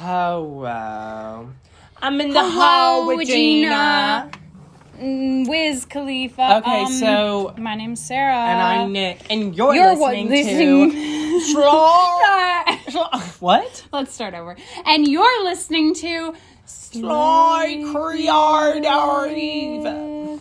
Hello. I'm in the hall with Gina. Wiz Khalifa. Okay, so... My name's Sarah. And I'm Nick. And you're listening to... What? Let's start over. And you're listening to... SlayCreative.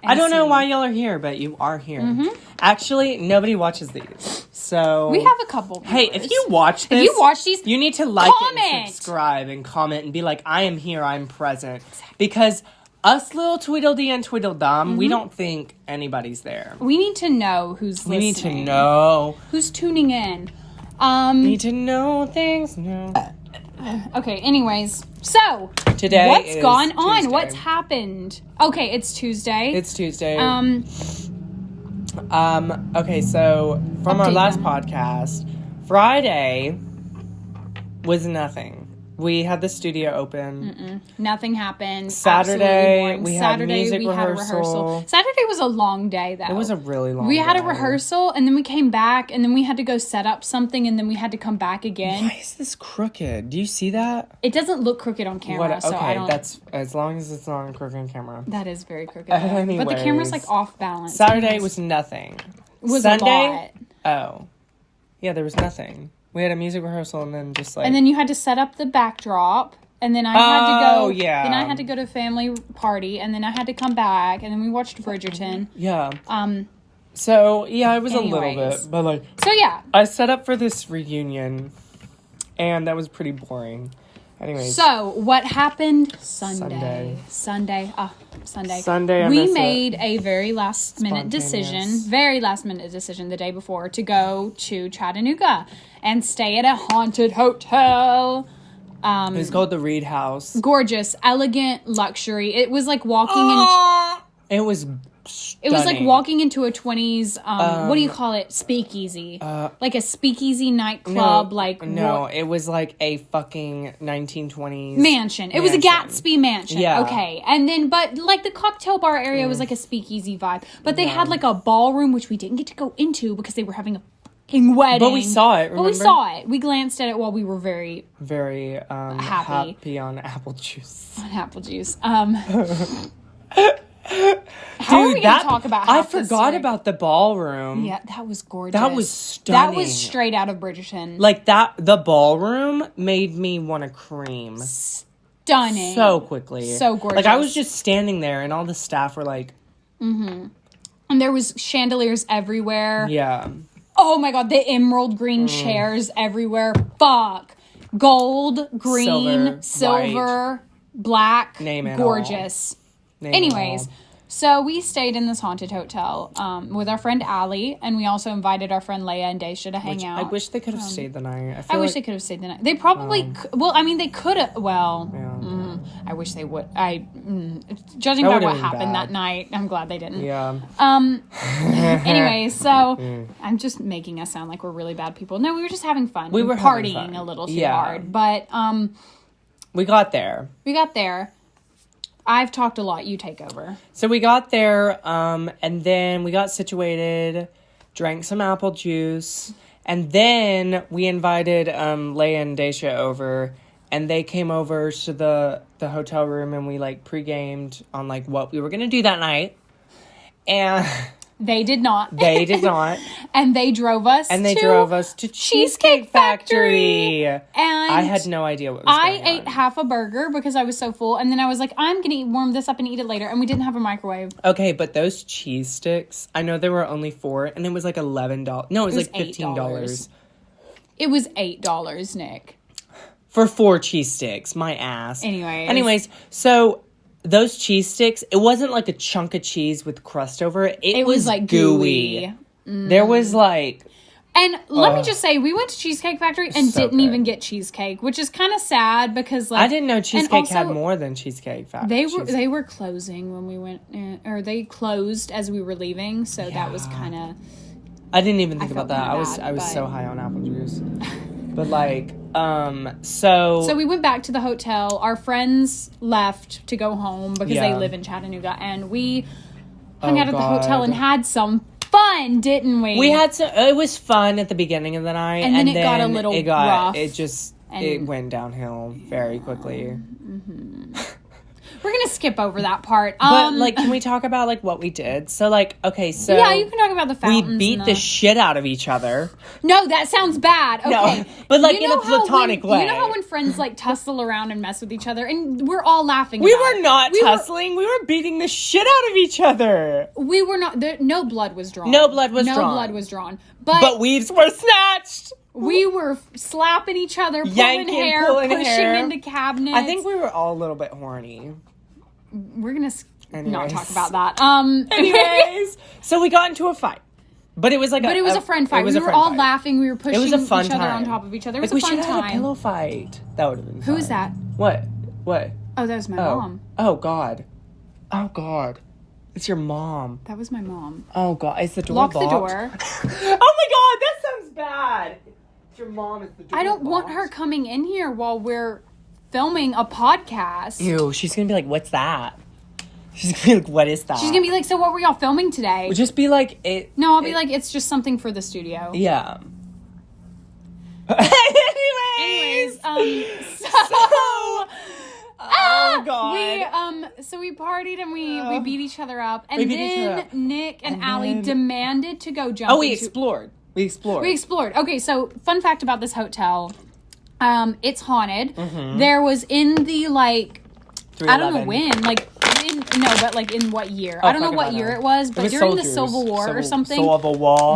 I don't know why y'all are here, but you are here. Mm-hmm. Actually, nobody watches these. So... We have a couple viewers. Hey, if you watch this... If you watch these... You need to like it and subscribe and comment and be like, I am here, I'm present. Exactly. Because... Us little Tweedledee and Tweedledum, we don't think anybody's there. We need to know who's listening. We need to know. Who's tuning in. Need to know things. No. Okay, anyways. So, today what's gone on? Tuesday. What's happened? Okay, it's Tuesday. It's Tuesday. Okay, so from our last podcast, Friday was nothing. We had the studio open. Nothing happened. Saturday, we had a rehearsal. Saturday was a long day, though. It was a really long day. We had a rehearsal, and then we came back, and then we had to go set up something, and then we had to come back again. Why is this crooked? Do you see that? It doesn't look crooked on camera, so I don't... that's as long as it's not on crooked on camera. That is very crooked. But the camera's, like, off balance. Saturday was nothing. Sunday? A lot. Oh. Yeah, there was nothing. We had a music rehearsal and then just like... And then you had to set up the backdrop. And then I had to go... yeah. Then I had to go to a family party. And then I had to come back. And then we watched Bridgerton. Yeah. So, yeah, it was a little bit. But like... So, yeah. I set up for this reunion. And that was pretty boring. Anyways. So, what happened Sunday. We made a very last minute decision the day before to go to Chattanooga and stay at a haunted hotel. It was called the Reed House. Gorgeous, elegant, luxury. It was like walking in. It was stunning. It was like walking into a 20s, what do you call it? Speakeasy. Like a speakeasy nightclub. It was like a fucking 1920s mansion. It was a Gatsby mansion. Yeah. Okay. And then, but like the cocktail bar area was like a speakeasy vibe. But they had like a ballroom, which we didn't get to go into because they were having a fucking wedding. But we saw it, remember? We glanced at it while we were very, very happy on apple juice. How are we going to talk about I forgot about the ballroom. Yeah, that was gorgeous. That was stunning. That was straight out of Bridgerton. Like that, the ballroom made me want to cream. Stunning. So quickly. So gorgeous. Like I was just standing there and all the staff were like... Mm-hmm. And there was chandeliers everywhere. Yeah. Oh my God, the emerald green chairs everywhere. Fuck. Gold, green, silver, black. Name it gorgeous. Anyways, so we stayed in this haunted hotel with our friend Allie, and we also invited our friend Leia and Daisha to hang out. I wish they could have stayed the night. I wish they could have stayed the night. They probably they could have. Well, I wish they would. Judging by what happened that night, I'm glad they didn't. Yeah. Anyway, so I'm just making us sound like we're really bad people. No, we were just having fun. We were partying a little too hard, but we got there. I've talked a lot. You take over. So we got there, and then we got situated, drank some apple juice, and then we invited Leia and Daisha over, and they came over to the hotel room, and we like pre-gamed on like what we were gonna do that night, and they did not. And they drove us. to Cheesecake Factory. And I had no idea what was going on. I ate half a burger because I was so full, and then I was like, I'm gonna warm this up and eat it later. And we didn't have a microwave. Okay, but those cheese sticks, I know there were only 4, and it was like $11. No, it was like $15. It was $8, Nick. For 4 cheese sticks, my ass. Anyways, so those cheese sticks, it wasn't like a chunk of cheese with crust over it. It was like gooey. There was like... And let me just say, we went to Cheesecake Factory and didn't even get cheesecake, which is kind of sad because like... I didn't know Cheesecake had more than Cheesecake Factory. They were closing when we went, or they closed as we were leaving, so that was kind of... I didn't even think about that. I was so high on apple juice. But like, so we went back to the hotel. Our friends left to go home because they live in Chattanooga, and we hung out at the hotel and had some fun, didn't we? We had some. It was fun at the beginning of the night, and then it got a little rough. It just And it went downhill very quickly. We're going to skip over that part. But, like, can we talk about, like, what we did? So, like, okay, so... Yeah, you can talk about the fountains. We beat the shit out of each other. No, that sounds bad. Okay. No, but, like, in a platonic way. You know how when friends, like, tussle around and mess with each other? And we're all laughing We were not tussling. We were beating the shit out of each other. We were not... No blood was drawn. No blood was drawn. No blood was drawn. But weaves were snatched. We were slapping each other, pulling hair, pushing into cabinets. I think we were all a little bit horny. We're going to not talk about that. Anyways, so we got into a fight. But it was like it was a friend fight. We were all laughing. We were pushing each other on top of each other. It was a fun time. We should have had a pillow fight. That would have been fun. Who is that? What? Oh, that was my mom. Oh, God. It's your mom. That was my mom. Oh, God. Is the door locked? Lock the door. Oh, my God. That sounds bad. It's your mom. Is the door I don't want her coming in here while we're filming a podcast. Ew, she's gonna be like, what's that? She's gonna be like, what is that? She's gonna be like, so what were y'all filming today? We'll just be like, it. No, I'll be like, it's just something for the studio. Yeah. Anyways, oh God. We partied and we beat each other up, and then Nick and Allie demanded to go jump. Oh, we explored. Okay, so fun fact about this hotel. It's haunted. Mm-hmm. There was in the, like, 311. I don't know when, but in what year? I don't know what year it was, but during the Civil War or something,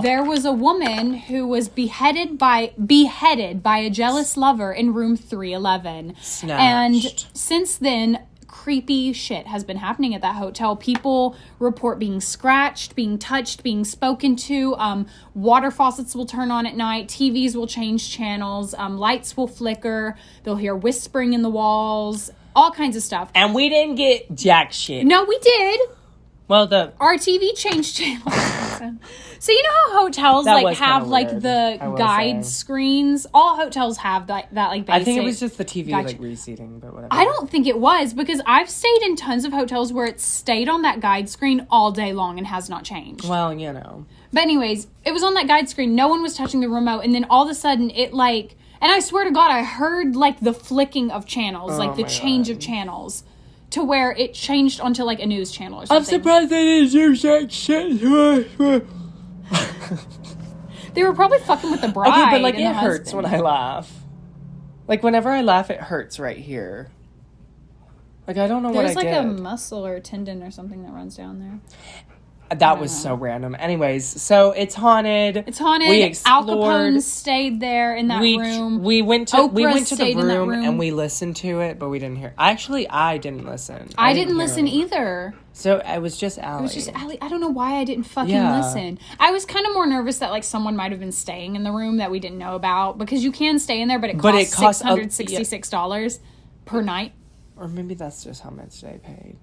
there was a woman who was beheaded by a jealous lover in room 311. Snatched. And since then, creepy shit has been happening at that hotel. People report being scratched, being touched, being spoken to. Water faucets will turn on at night. TVs will change channels. Lights will flicker. They'll hear whispering in the walls. All kinds of stuff. And we didn't get jack shit. No, we did. Well, our TV changed channels. So you know how hotels have the guide screens? All hotels have that like basic. I think it was just the TV reseating, but whatever. I don't think it was, because I've stayed in tons of hotels where it stayed on that guide screen all day long and has not changed. Well, you know. But anyways, it was on that guide screen. No one was touching the remote, and then all of a sudden it and I swear to God, I heard like the flicking of channels, like the change of channels, to where it changed onto like a news channel or something. I'm surprised they didn't use that shit. They were probably fucking with the bride. Okay, but like it hurts when I laugh. Like whenever I laugh, it hurts right here. Like I don't know what I did. There's like a muscle or a tendon or something that runs down there. That was so random. Anyways, so it's haunted. We explored. Al Capone stayed there in that room. We went to the room and we listened to it, but we didn't hear. Actually, I didn't listen. I didn't listen either. So it was just Allie. I don't know why I didn't fucking listen. I was kind of more nervous that like someone might have been staying in the room that we didn't know about, because you can stay in there, but it costs $666 per night. Or maybe that's just how much they paid.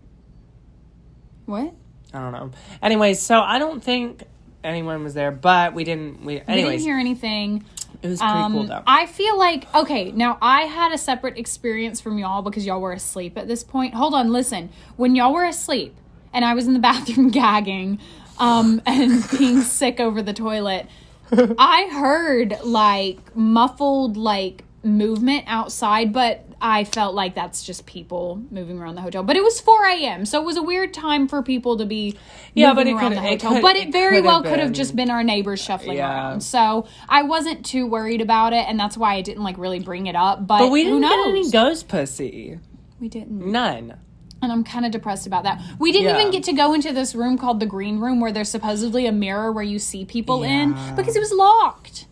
What? I don't know. Anyways, so I don't think anyone was there, but we didn't hear anything. It was pretty cool though. I feel like, okay, now I had a separate experience from y'all because y'all were asleep at this point. Hold on, listen. When y'all were asleep and I was in the bathroom gagging and being sick over the toilet, I heard like muffled like movement outside, but I felt like that's just people moving around the hotel. But it was 4 a.m., so it was a weird time for people to be moving around the hotel. But it very well could have just been our neighbors shuffling around. So I wasn't too worried about it, and that's why I didn't like really bring it up. But we didn't get any ghost pussy. We didn't. None. And I'm kind of depressed about that. We didn't even get to go into this room called the green room, where there's supposedly a mirror where you see people in, because it was locked.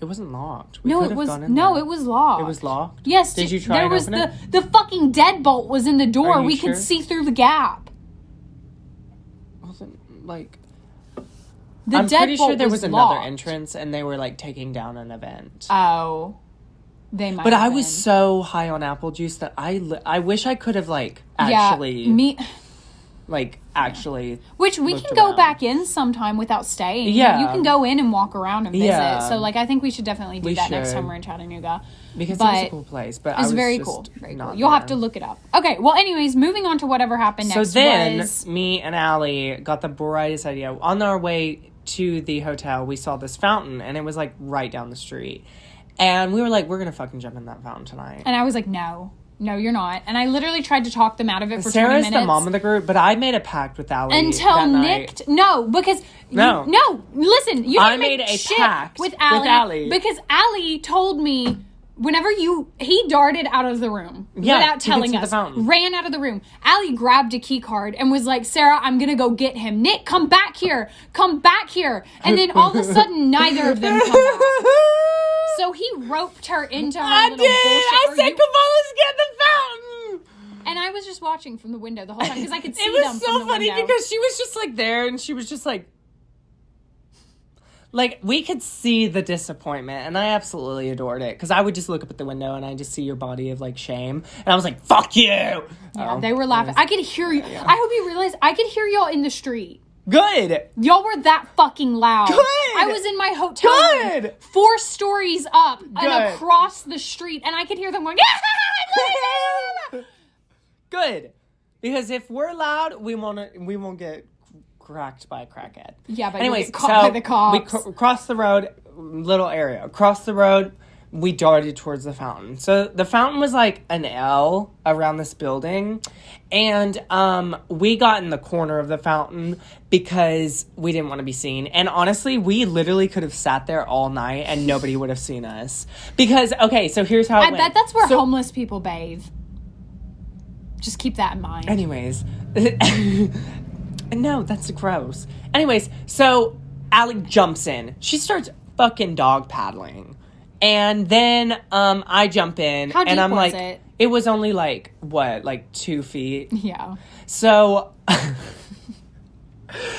It wasn't locked. It was locked. It was locked? Yes. Did you try and open it? The fucking deadbolt was in the door. We could see through the gap. Wasn't like... I'm pretty sure there was another entrance and they were like taking down an event. Oh. They might But have I been. was so high on apple juice that I wish I could have like actually... Which we can go back in sometime without staying. Yeah. You can go in and walk around and visit. Yeah. So, like, I think we should definitely do that next time we're in Chattanooga. Because it was a cool place. But it's very cool. Very cool. You'll have to look it up. Okay, well, anyways, moving on to whatever happened next. So then, me and Allie got the brightest idea. On our way to the hotel, we saw this fountain, and it was, like, right down the street. And we were like, we're going to fucking jump in that fountain tonight. And I was like, no, you're not. And I literally tried to talk them out of it for Sarah's 20 minutes. the mom of the group, but I made a pact with Allie until Nick, listen, you didn't make a pact with Allie because Allie told me whenever he darted out of the room without telling us, ran out of the room. Allie grabbed a key card and was like, Sarah, I'm gonna go get him. Nick, come back here. And then all of a sudden, neither of them come back. So he roped her into her little bullshit. I said, come on, let's get the fountain. And I was just watching from the window the whole time because I could see them It was from so the funny window. because she was just like there and she was just like we could see the disappointment, and I absolutely adored it because I would just look up at the window and I just see your body of like shame, and I was like, "Fuck you!" Yeah, they were laughing. I could hear you. I hope you realize I could hear y'all in the street. Good. Y'all were that fucking loud. Good. I was in my hotel room, 4 stories up and across the street, and I could hear them going, Good. Because if we're loud, we won't get cracked by a crackhead. Yeah, but anyways, we get caught by the cops. We crossed the road, little area. Across the road, we darted towards the fountain. So the fountain was like an L around this building. And we got in the corner of the fountain because we didn't want to be seen. And honestly, we literally could have sat there all night and nobody would have seen us. Because, okay, so here's how it went. I bet that's where homeless people bathe. Just keep that in mind. Anyways. No, that's gross. Anyways, so Allie jumps in. She starts fucking dog paddling. And then I jump in. How deep and I'm was like, it? It was only like 2 feet. Yeah. So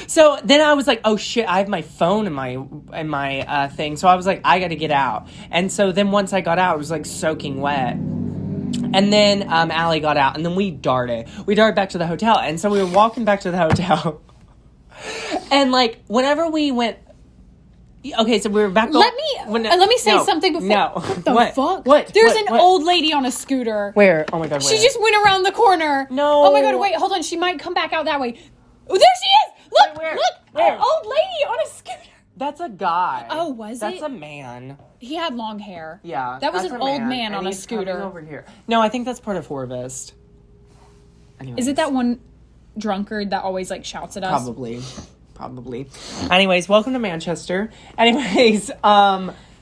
so then I was like, oh shit, I have my phone in my thing. So I was like, I gotta get out. And so then once I got out, it was like soaking wet. And then Allie got out, and then we darted. We darted back to the hotel, and so we were walking back to the hotel. And like whenever we went, okay, so we were back. Let me say something before. No, what the what? fuck? What? There's an old lady on a scooter. Where? Oh my god! She just went around the corner. No. Oh my god! Wait, hold on. She might come back out that way. Oh, there she is! Look! Where? Look! Where? An old lady on a scooter. That's a guy. Oh, was it? That's a man. He had long hair. Yeah. That was an old man on a he's scooter. coming over here. No, I think that's part of Horvist. Anyways. Is it that one drunkard that always like shouts at us? Probably. Anyways, welcome to Manchester. Anyways,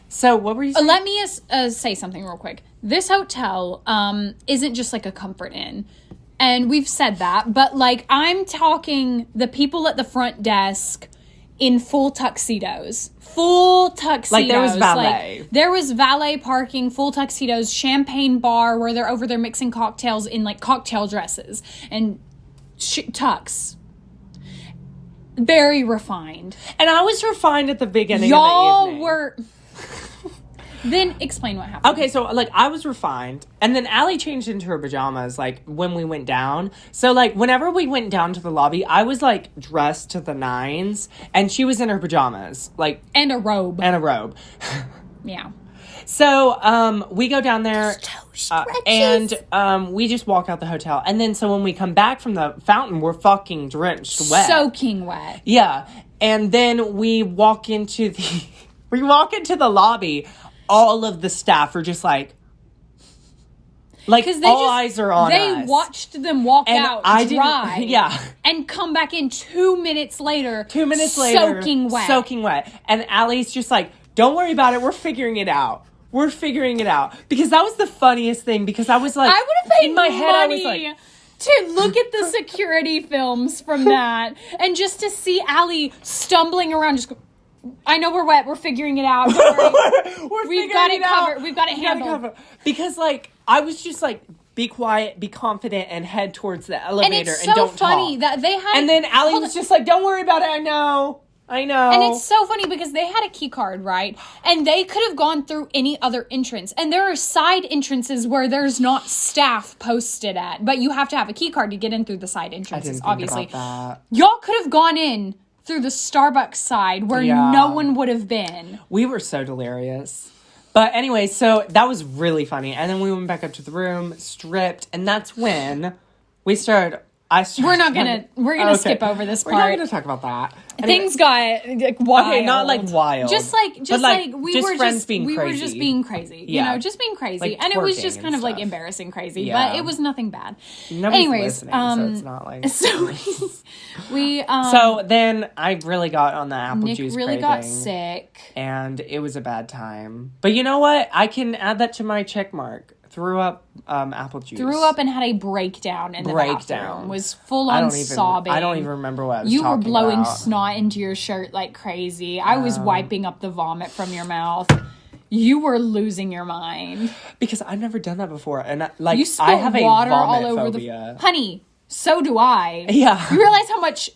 so what were you saying? Let me say something real quick. This hotel isn't just like a comfort inn. And we've said that, but like I'm talking the people at the front desk in full tuxedos. Like there was valet. Like, there was valet parking, full tuxedos, champagne bar where they're over there mixing cocktails in like cocktail dresses and tux. Very refined. And I was refined at the beginning Y'all of the evening. were... Then explain what happened. Okay, so, like, I was refined, and then Allie changed into her pajamas, like, when we went down. So, like, whenever we went down to the lobby, I was, like, dressed to the nines, and she was in her pajamas, like... And a robe. Yeah. So, we go down there, and we just walk out the hotel. And then, so when we come back from the fountain, we're fucking drenched wet. Soaking wet. Yeah. And then we walk into the lobby. All of the staff are just like all eyes are on us. They watched them walk out dry. Yeah. And come back in 2 minutes later. Soaking wet. And Allie's just like, don't worry about it. We're figuring it out. Because that was the funniest thing. Because I was like, I would have paid in my head, I was money like, to look at the security films from that. And just to see Allie stumbling around just I know we're wet. We're figuring it out. Don't worry. We've got it covered. We've got it handled. Because, like, I was just like, be quiet, be confident, and head towards the elevator and, it's so don't funny talk. That they had. And then Allie was just like, don't worry about it. I know. And it's so funny because they had a key card, right? And they could have gone through any other entrance. And there are side entrances where there's not staff posted at. But you have to have a key card to get in through the side entrances, obviously. About that. Y'all could have gone in through the Starbucks side where no one would have been. We were so delirious. But anyway, so that was really funny. And then we went back up to the room, stripped, and that's when we started We're gonna skip over this part. We're not gonna talk about that. Things got like wild. Okay, not like wild. Just like we just were friends just being we crazy. were just being crazy. Yeah. You know, just being crazy. Like and it was just twerking kind of and like stuff. embarrassing crazy. Yeah. But it was nothing bad. Nobody's Anyways, listening, so it's not like so we So then I really got on the apple Nick juice really craving, got sick. and it was a bad time. But you know what? I can add that to my check mark. Threw up apple juice. Threw up and had a breakdown in the bathroom. Was full on sobbing. I don't even remember what I was You were talking blowing about. snot into your shirt like crazy. I was wiping up the vomit from your mouth. You were losing your mind. Because I've never done that before. And You spilled I have a water all vomit over phobia. Honey, so do I. Yeah. You realize how much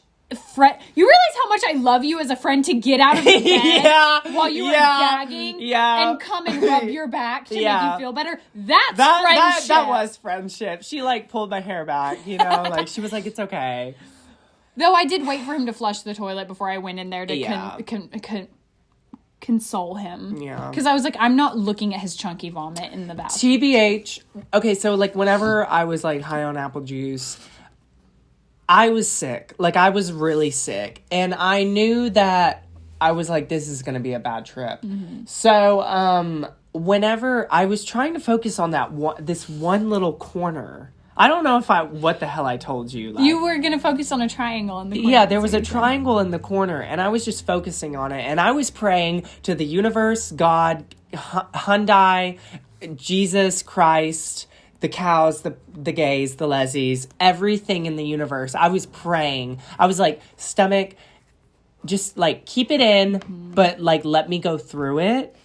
I love you as a friend to get out of the bed while you were gagging and come and rub your back to make you feel better? That's friendship. That was friendship. She like pulled my hair back, you know, like she was like, it's okay. Though I did wait for him to flush the toilet before I went in there to console him. Yeah. Because I was like, I'm not looking at his chunky vomit in the bathroom. TBH. Okay, so like whenever I was like high on apple juice, I was sick. Like, I was really sick. And I knew that I was like, this is going to be a bad trip. Mm-hmm. So, whenever I was trying to focus on this one little corner, I don't know what the hell I told you. Like, you were going to focus on a triangle in the corner. Yeah, there was a triangle in the corner, and I was just focusing on it. And I was praying to the universe, God, Hyundai, Jesus Christ, the cows, the gays, the lessies, everything in the universe. I was praying. I was like, stomach, just like keep it in, but like let me go through it.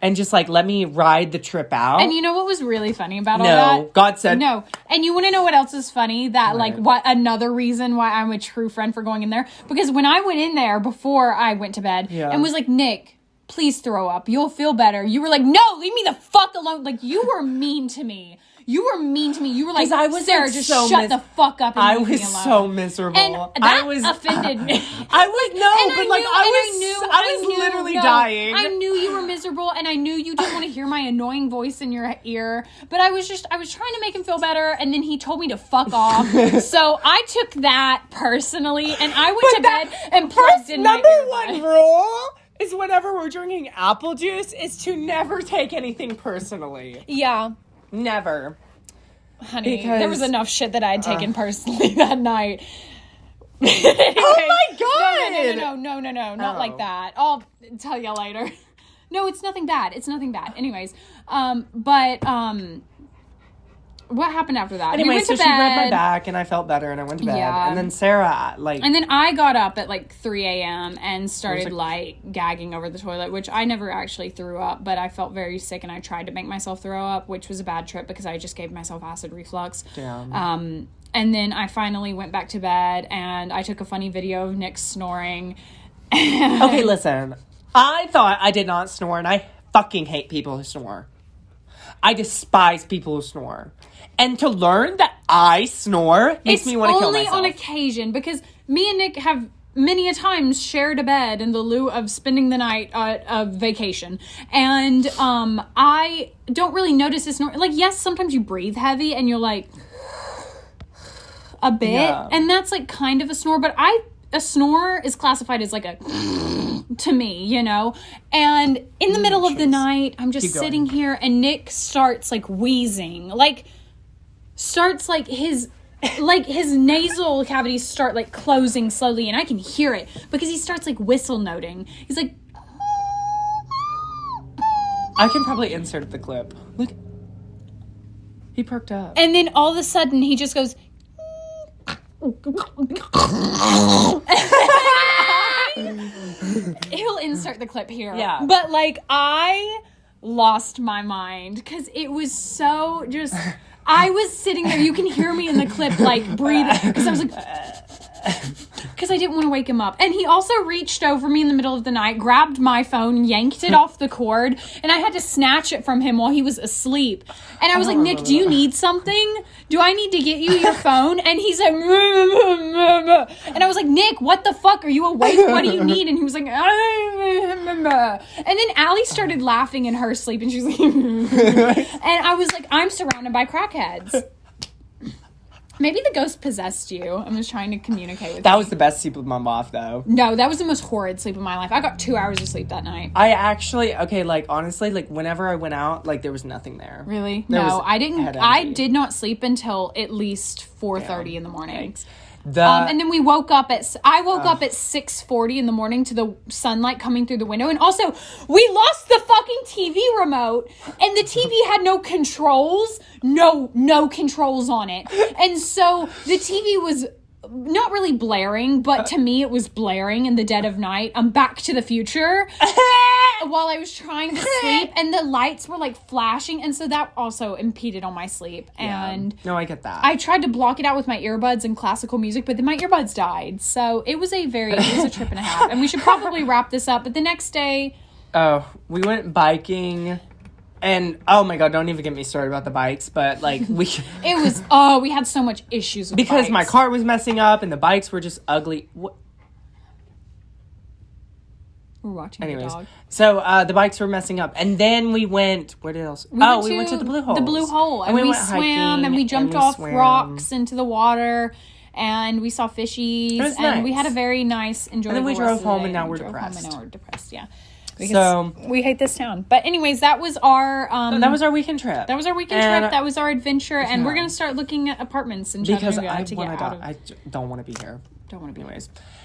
And just like let me ride the trip out. And you know what was really funny about all that? No, God said no. And you want to know what else is funny? That like what another reason why I'm a true friend for going in there? Because when I went in there before I went to bed and was like, Nick, please throw up. You'll feel better. You were like, no, leave me the fuck alone. Like you were mean to me. You were mean to me. You were like, Sarah, like, just shut the fuck up and leave me alone. I was so miserable. And that offended me. I was, I was literally dying. I knew you were miserable, and I knew you didn't want to hear my annoying voice in your ear. But I was trying to make him feel better, and then he told me to fuck off. So I took that personally, and I went to bed and plugged in my earbud. Number one rule is whenever we're drinking apple juice is to never take anything personally. Yeah. Never. Honey, there was enough shit that I had taken personally that night. Anyway, oh my God! No, not like that. I'll tell you later. No, it's nothing bad. Anyways, what happened after that? Anyway, so she rubbed my back and I felt better and I went to bed. Yeah. And then Sarah, And then I got up at like 3 a.m. and started like gagging over the toilet, which I never actually threw up, but I felt very sick and I tried to make myself throw up, which was a bad trip because I just gave myself acid reflux. Damn. And then I finally went back to bed and I took a funny video of Nick snoring. Okay, listen. I thought I did not snore and I fucking hate people who snore. I despise people who snore. And to learn that I snore makes me want to kill myself. It's only on occasion, because me and Nick have many a times shared a bed in the lieu of spending the night at a vacation. And I don't really notice this snore. Like, yes, sometimes you breathe heavy and you're like, a bit. Yeah. And that's like kind of a snore. But a snore is classified as like a to me, you know? And in the middle of the night, I'm just sitting here and Nick starts like wheezing. His nasal cavities start like closing slowly and I can hear it because he starts like whistle noting. He's like, I can probably insert the clip. Look, he perked up. And then all of a sudden he just goes, he'll insert the clip here. Yeah. But like I lost my mind because it was so just, I was sitting there, you can hear me in the clip like breathing because I was like, because I didn't want to wake him up. And he also reached over me in the middle of the night, grabbed my phone, yanked it off the cord, and I had to snatch it from him while he was asleep. And I was like, Nick, do you need something? Do I need to get you your phone? And he's like, and I was like, Nick, what the fuck? Are you awake? What do you need? And he was like, and then Allie started laughing in her sleep, and she was like, and I was like, I'm surrounded by crackheads. Maybe the ghost possessed you and was trying to communicate with you. That was the best sleep of my life, though. No, that was the most horrid sleep of my life. I got 2 hours of sleep that night. I actually, okay, like, honestly, like, whenever I went out, like, there was nothing there. Really? There No, was I didn't. head I empty. did not sleep until at least 4:30 in the morning. Yikes. And then we woke up at. I woke up at 6:40 in the morning to the sunlight coming through the window, and also we lost the fucking TV remote, and the TV had no controls, no controls on it, and so the TV was not really blaring, but to me it was blaring in the dead of night. Back to the Future. While I was trying to sleep, and the lights were like flashing, and so that also impeded on my sleep. And no, I get that. I tried to block it out with my earbuds and classical music, but then my earbuds died. So it was a trip and a half. And we should probably wrap this up. But the next day, we went biking, and oh my god, don't even get me started about the bikes. But like we had so much issues with because bikes. my car was messing up, and the bikes were just ugly. We're watching Anyways, the dog. So the bikes were messing up, and then we went. Where else? We went to the Blue Hole. The Blue Hole, and we swam, and we jumped off rocks into the water, and we saw fishies, and nice. we had a very nice, enjoyable. And then we rest drove of the home, day. and now We we're drove home, depressed. and now we're depressed. Yeah. So we hate this town. But anyways, that was our that was our weekend trip. That was our weekend trip. That was our adventure, and we're gonna start looking at apartments in Chattanooga to get out of. I don't want to be here. Don't want to be.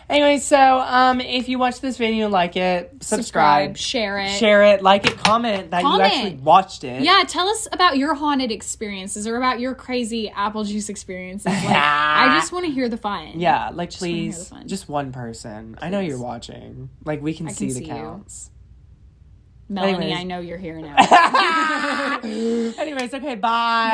Anyways, so if you watch this video, like it, subscribe, share it, like it, comment that you actually watched it. Yeah, tell us about your haunted experiences or about your crazy apple juice experiences. Like, I just want to hear the fun. Yeah, like please, just one person. Please. I know you're watching. Like we can see the counts. Melanie, I know you're here now. Anyways, okay, bye.